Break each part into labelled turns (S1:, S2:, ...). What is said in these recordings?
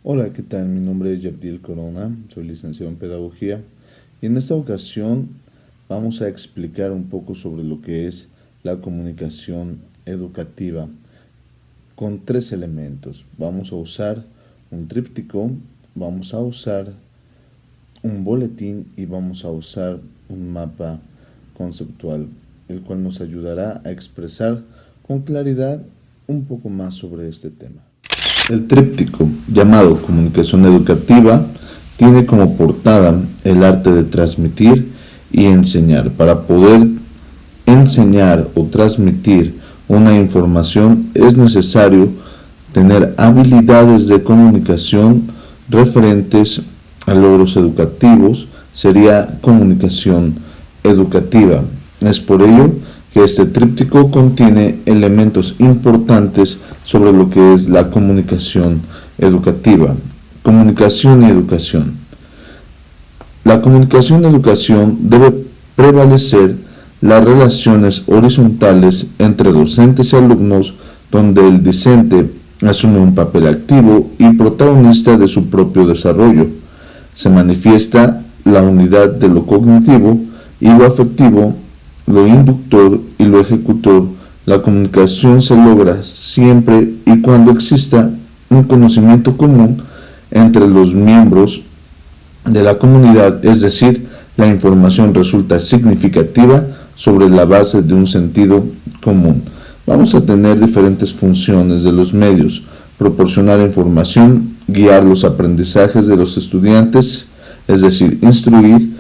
S1: Hola, ¿qué tal? Mi nombre es Yabdil Corona, soy licenciado en Pedagogía y en esta ocasión vamos a explicar un poco sobre lo que es la comunicación educativa con tres elementos. Vamos a usar un tríptico, vamos a usar un boletín y vamos a usar un mapa conceptual, el cual nos ayudará a expresar con claridad un poco más sobre este tema. El tríptico, llamado comunicación educativa, tiene como portada el arte de transmitir y enseñar. Para poder enseñar o transmitir una información es necesario tener habilidades de comunicación referentes a logros educativos, sería comunicación educativa. Es por ello que este tríptico contiene elementos importantes sobre lo que es la comunicación educativa. Comunicación y educación. La comunicación y educación debe prevalecer las relaciones horizontales entre docentes y alumnos, donde el discente asume un papel activo y protagonista de su propio desarrollo. Se manifiesta la unidad de lo cognitivo y lo afectivo, lo inductor y lo ejecutor. La comunicación se logra siempre y cuando exista un conocimiento común entre los miembros de la comunidad, es decir, la información resulta significativa sobre la base de un sentido común. Vamos a tener diferentes funciones de los medios: proporcionar información, guiar los aprendizajes de los estudiantes, es decir, instruir,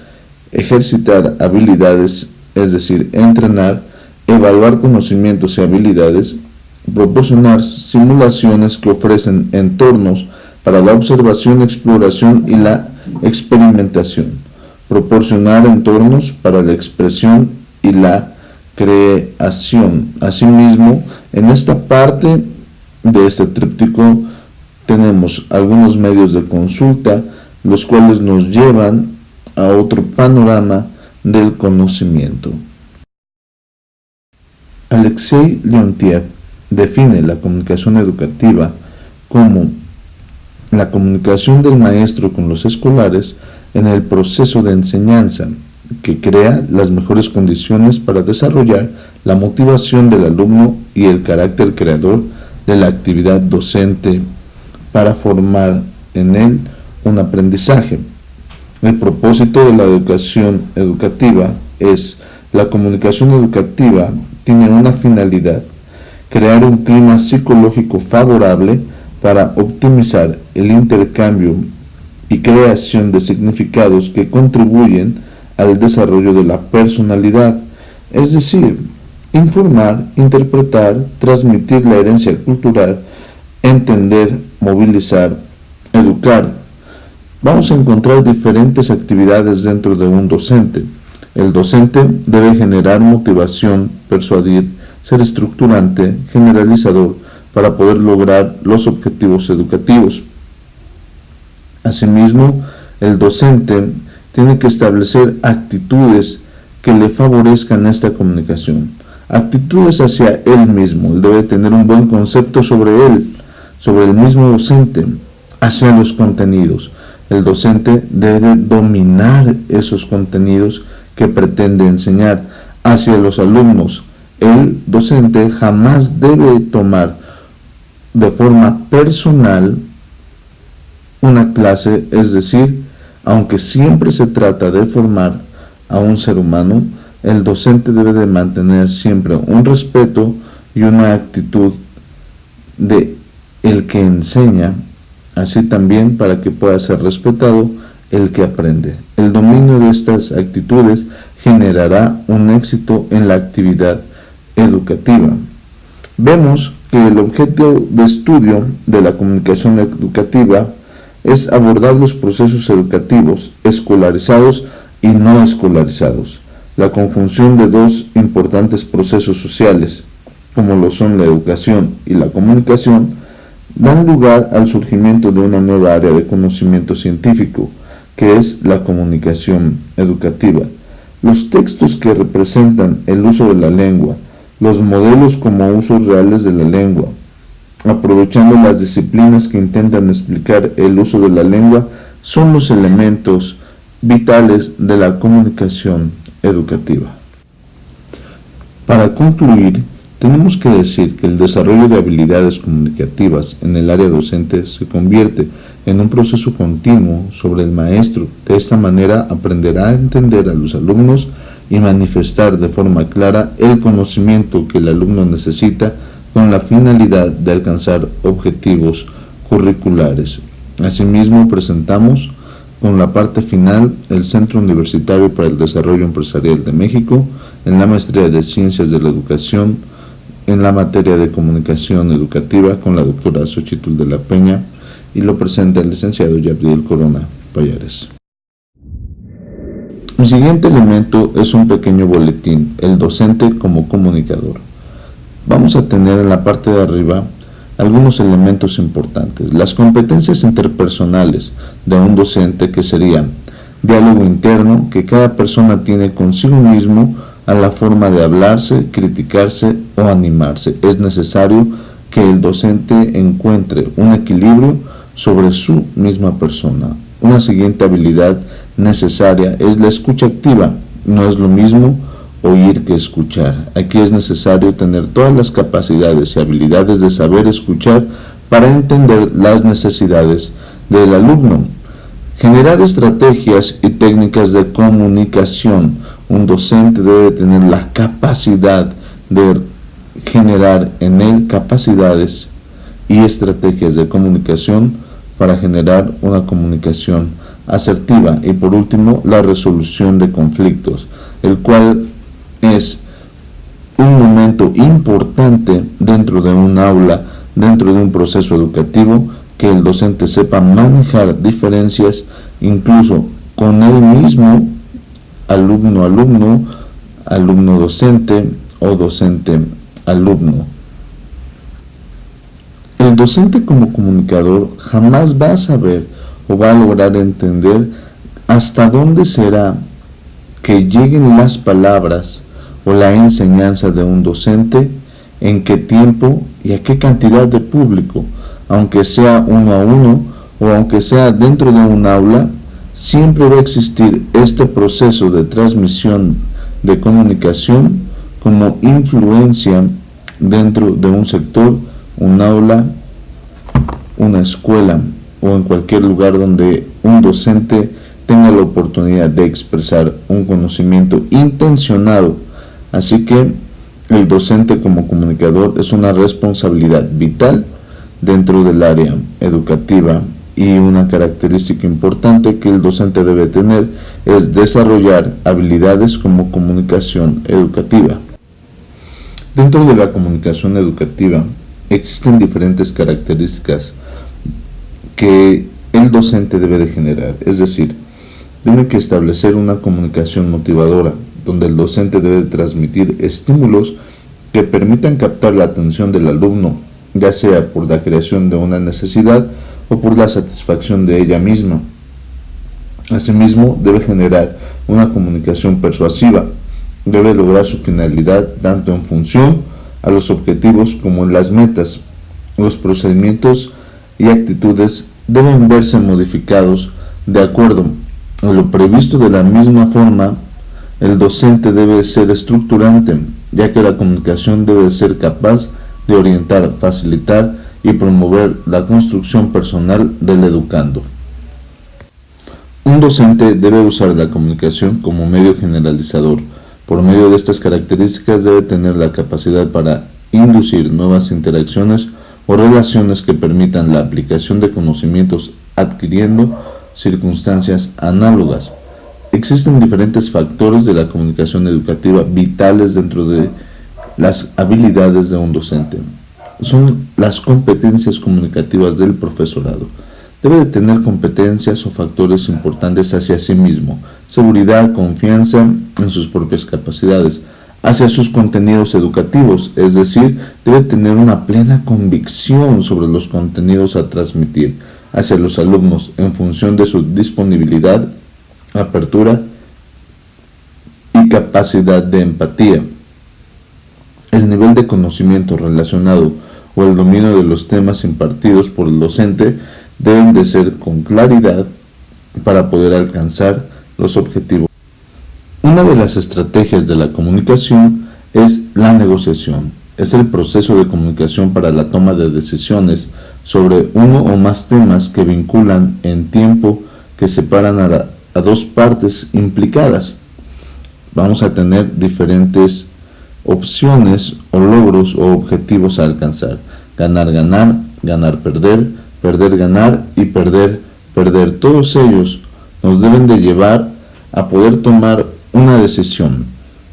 S1: ejercitar habilidades, es decir, entrenar, evaluar conocimientos y habilidades, proporcionar simulaciones que ofrecen entornos para la observación, exploración y la experimentación, proporcionar entornos para la expresión y la creación. Asimismo, en esta parte de este tríptico tenemos algunos medios de consulta, los cuales nos llevan a otro panorama del conocimiento. Alexei Leontiev define la comunicación educativa como la comunicación del maestro con los escolares en el proceso de enseñanza, que crea las mejores condiciones para desarrollar la motivación del alumno y el carácter creador de la actividad docente para formar en él un aprendizaje. El propósito de la educación educativa es: la comunicación educativa tiene una finalidad: crear un clima psicológico favorable para optimizar el intercambio y creación de significados que contribuyen al desarrollo de la personalidad, es decir, informar, interpretar, transmitir la herencia cultural, entender, movilizar, educar. Vamos a encontrar diferentes actividades dentro de un docente. El docente debe generar motivación, persuadir, ser estructurante, generalizador, para poder lograr los objetivos educativos. Asimismo, el docente tiene que establecer actitudes que le favorezcan esta comunicación, actitudes hacia él mismo. Él debe tener un buen concepto sobre él, sobre el mismo docente, hacia los contenidos. El docente debe dominar esos contenidos que pretende enseñar. Hacia los alumnos, el docente jamás debe tomar de forma personal una clase, es decir, aunque siempre se trata de formar a un ser humano, el docente debe de mantener siempre un respeto y una actitud de el que enseña, así también para que pueda ser respetado el que aprende. El dominio de estas actitudes generará un éxito en la actividad educativa. Vemos que el objeto de estudio de la comunicación educativa es abordar los procesos educativos escolarizados y no escolarizados, la conjunción de dos importantes procesos sociales, como lo son la educación y la comunicación, dan lugar al surgimiento de una nueva área de conocimiento científico, que es la comunicación educativa. Los textos que representan el uso de la lengua, los modelos como usos reales de la lengua, aprovechando las disciplinas que intentan explicar el uso de la lengua, son los elementos vitales de la comunicación educativa. Para concluir, tenemos que decir que el desarrollo de habilidades comunicativas en el área docente se convierte en un proceso continuo sobre el maestro. De esta manera aprenderá a entender a los alumnos y manifestar de forma clara el conocimiento que el alumno necesita con la finalidad de alcanzar objetivos curriculares. Asimismo, presentamos con la parte final el Centro Universitario para el Desarrollo Empresarial de México en la Maestría de Ciencias de la Educación en la materia de Comunicación Educativa con la doctora Xochitl de la Peña, y lo presenta el licenciado Yabdiel Corona Payares. El siguiente elemento es un pequeño boletín, el docente como comunicador. Vamos a tener en la parte de arriba algunos elementos importantes. Las competencias interpersonales de un docente, que serían diálogo interno que cada persona tiene consigo mismo a la forma de hablarse, criticarse o animarse. Es necesario que el docente encuentre un equilibrio sobre su misma persona. Una siguiente habilidad necesaria es la escucha activa. No es lo mismo oír que escuchar. Aquí es necesario tener todas las capacidades y habilidades de saber escuchar para entender las necesidades del alumno. Generar estrategias y técnicas de comunicación. Un docente debe tener la capacidad de generar en él capacidades y estrategias de comunicación para generar una comunicación asertiva. Y por último, la resolución de conflictos, el cual es un momento importante dentro de un aula, dentro de un proceso educativo, que el docente sepa manejar diferencias incluso con él mismo, alumno-alumno, alumno-docente o docente-alumno. El docente como comunicador jamás va a saber o va a lograr entender hasta dónde será que lleguen las palabras o la enseñanza de un docente, en qué tiempo y a qué cantidad de público, aunque sea uno a uno o aunque sea dentro de un aula. Siempre va a existir este proceso de transmisión de comunicación como influencia dentro de un sector, un aula, una escuela o en cualquier lugar donde un docente tenga la oportunidad de expresar un conocimiento intencionado. Así que el docente como comunicador es una responsabilidad vital dentro del área educativa, y una característica importante que el docente debe tener es desarrollar habilidades como comunicación educativa. Dentro de la comunicación educativa existen diferentes características que el docente debe de generar, es decir, tiene que establecer una comunicación motivadora, donde el docente debe transmitir estímulos que permitan captar la atención del alumno, ya sea por la creación de una necesidad o por la satisfacción de ella misma. Asimismo, debe generar una comunicación persuasiva, debe lograr su finalidad tanto en función a los objetivos como en las metas. Los procedimientos y actitudes deben verse modificados de acuerdo a lo previsto. De la misma forma, el docente debe ser estructurante, ya que la comunicación debe ser capaz de orientar, facilitar y promover la construcción personal del educando. Un docente debe usar la comunicación como medio generalizador. Por medio de estas características debe tener la capacidad para inducir nuevas interacciones o relaciones que permitan la aplicación de conocimientos adquiriendo circunstancias análogas. Existen diferentes factores de la comunicación educativa vitales dentro de las habilidades de un docente. Son las competencias comunicativas del profesorado. Debe de tener competencias o factores importantes hacia sí mismo, seguridad, confianza en sus propias capacidades, hacia sus contenidos educativos, es decir, debe tener una plena convicción sobre los contenidos a transmitir hacia los alumnos en función de su disponibilidad, apertura y capacidad de empatía. El nivel de conocimiento relacionado o el dominio de los temas impartidos por el docente deben de ser con claridad para poder alcanzar los objetivos. Una de las estrategias de la comunicación es la negociación. Es el proceso de comunicación para la toma de decisiones sobre uno o más temas que vinculan en tiempo, que separan a dos partes implicadas. Vamos a tener diferentes opciones o logros o objetivos a alcanzar. Ganar, ganar, ganar, perder, perder, ganar y perder, perder. Todos ellos nos deben de llevar a poder tomar una decisión.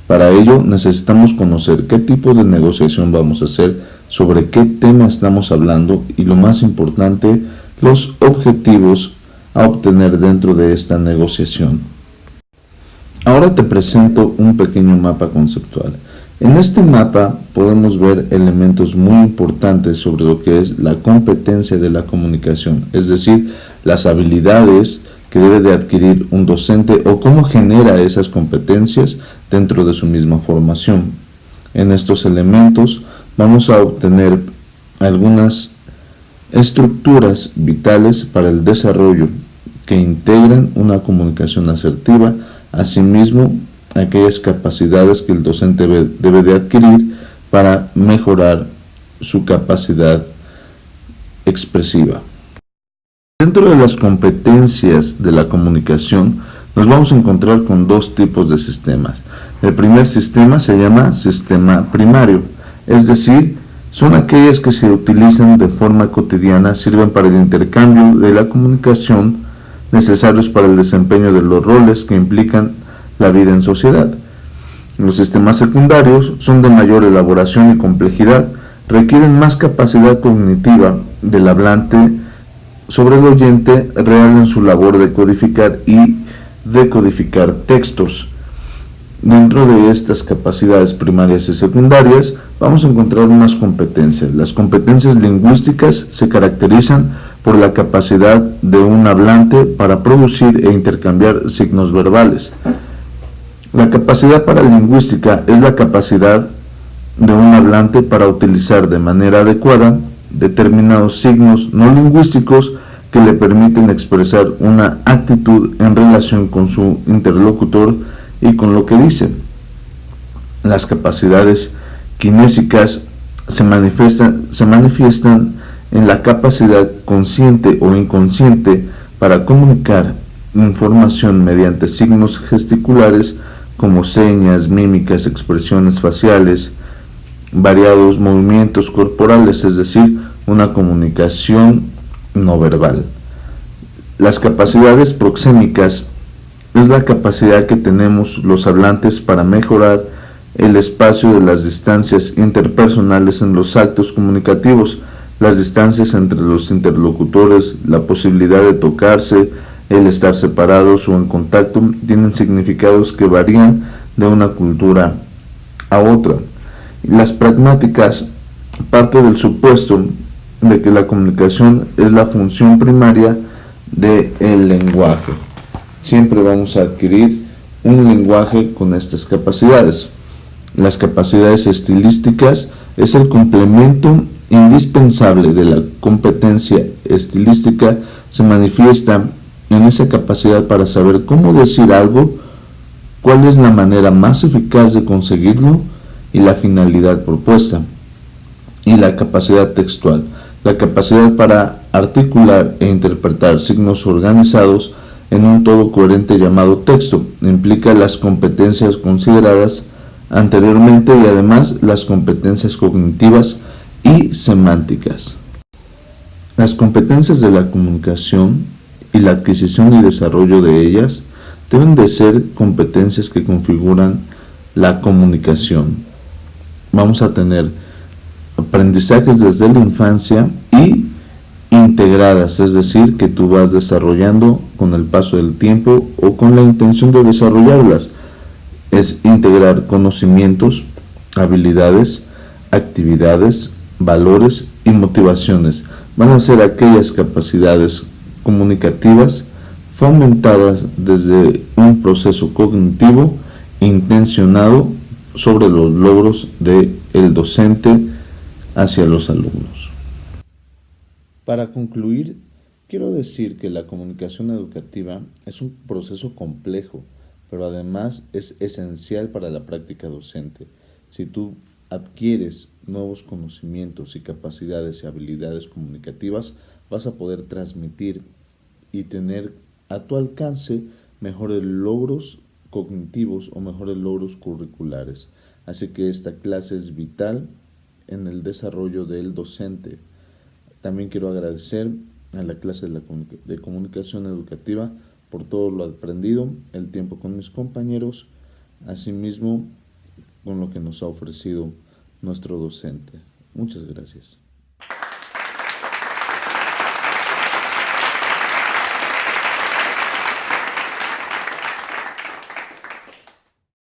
S1: Para ello necesitamos conocer qué tipo de negociación vamos a hacer, sobre qué tema estamos hablando y, lo más importante, los objetivos a obtener dentro de esta negociación. Ahora te presento un pequeño mapa conceptual. En este mapa podemos ver elementos muy importantes sobre lo que es la competencia de la comunicación, es decir, las habilidades que debe de adquirir un docente o cómo genera esas competencias dentro de su misma formación. En estos elementos vamos a obtener algunas estructuras vitales para el desarrollo que integran una comunicación asertiva, asimismo aquellas capacidades que el docente debe de adquirir para mejorar su capacidad expresiva. Dentro de las competencias de la comunicación nos vamos a encontrar con dos tipos de sistemas. El primer sistema se llama sistema primario, es decir, son aquellas que se utilizan de forma cotidiana, sirven para el intercambio de la comunicación necesarios para el desempeño de los roles que implican la vida en sociedad. Los sistemas secundarios son de mayor elaboración y complejidad, requieren más capacidad cognitiva del hablante sobre el oyente real en su labor de codificar y decodificar textos. Dentro de estas capacidades primarias y secundarias vamos a encontrar unas competencias. Las competencias lingüísticas se caracterizan por la capacidad de un hablante para producir e intercambiar signos verbales. La capacidad paralingüística es la capacidad de un hablante para utilizar de manera adecuada determinados signos no lingüísticos que le permiten expresar una actitud en relación con su interlocutor y con lo que dice. Las capacidades kinésicas se manifiestan en la capacidad consciente o inconsciente para comunicar información mediante signos gesticulares como señas, mímicas, expresiones faciales, variados movimientos corporales, es decir, una comunicación no verbal. Las capacidades proxémicas es la capacidad que tenemos los hablantes para mejorar el espacio de las distancias interpersonales en los actos comunicativos, las distancias entre los interlocutores, la posibilidad de tocarse, el estar separados o en contacto, tienen significados que varían de una cultura a otra. Las pragmáticas parte del supuesto de que la comunicación es la función primaria del lenguaje. Siempre vamos a adquirir un lenguaje con estas capacidades. Las capacidades estilísticas es el complemento indispensable de la competencia estilística, se manifiesta en esa capacidad para saber cómo decir algo, cuál es la manera más eficaz de conseguirlo y la finalidad propuesta. Y la capacidad textual, la capacidad para articular e interpretar signos organizados en un todo coherente llamado texto, implica las competencias consideradas anteriormente y además las competencias cognitivas y semánticas. Las competencias de la comunicación y la adquisición y desarrollo de ellas deben de ser competencias que configuran la comunicación. Vamos a tener aprendizajes desde la infancia y integradas, es decir, que tú vas desarrollando con el paso del tiempo o con la intención de desarrollarlas. Es integrar conocimientos, habilidades, actividades, valores y motivaciones. Van a ser aquellas capacidades comunicativas fomentadas desde un proceso cognitivo intencionado sobre los logros del docente hacia los alumnos. Para concluir, quiero decir que la comunicación educativa es un proceso complejo, pero además es esencial para la práctica docente. Si tú adquieres nuevos conocimientos y capacidades y habilidades comunicativas, vas a poder transmitir y tener a tu alcance mejores logros cognitivos o mejores logros curriculares. Así que esta clase es vital en el desarrollo del docente. También quiero agradecer a la clase de comunicación educativa por todo lo aprendido, el tiempo con mis compañeros, asimismo con lo que nos ha ofrecido nuestro docente. Muchas gracias.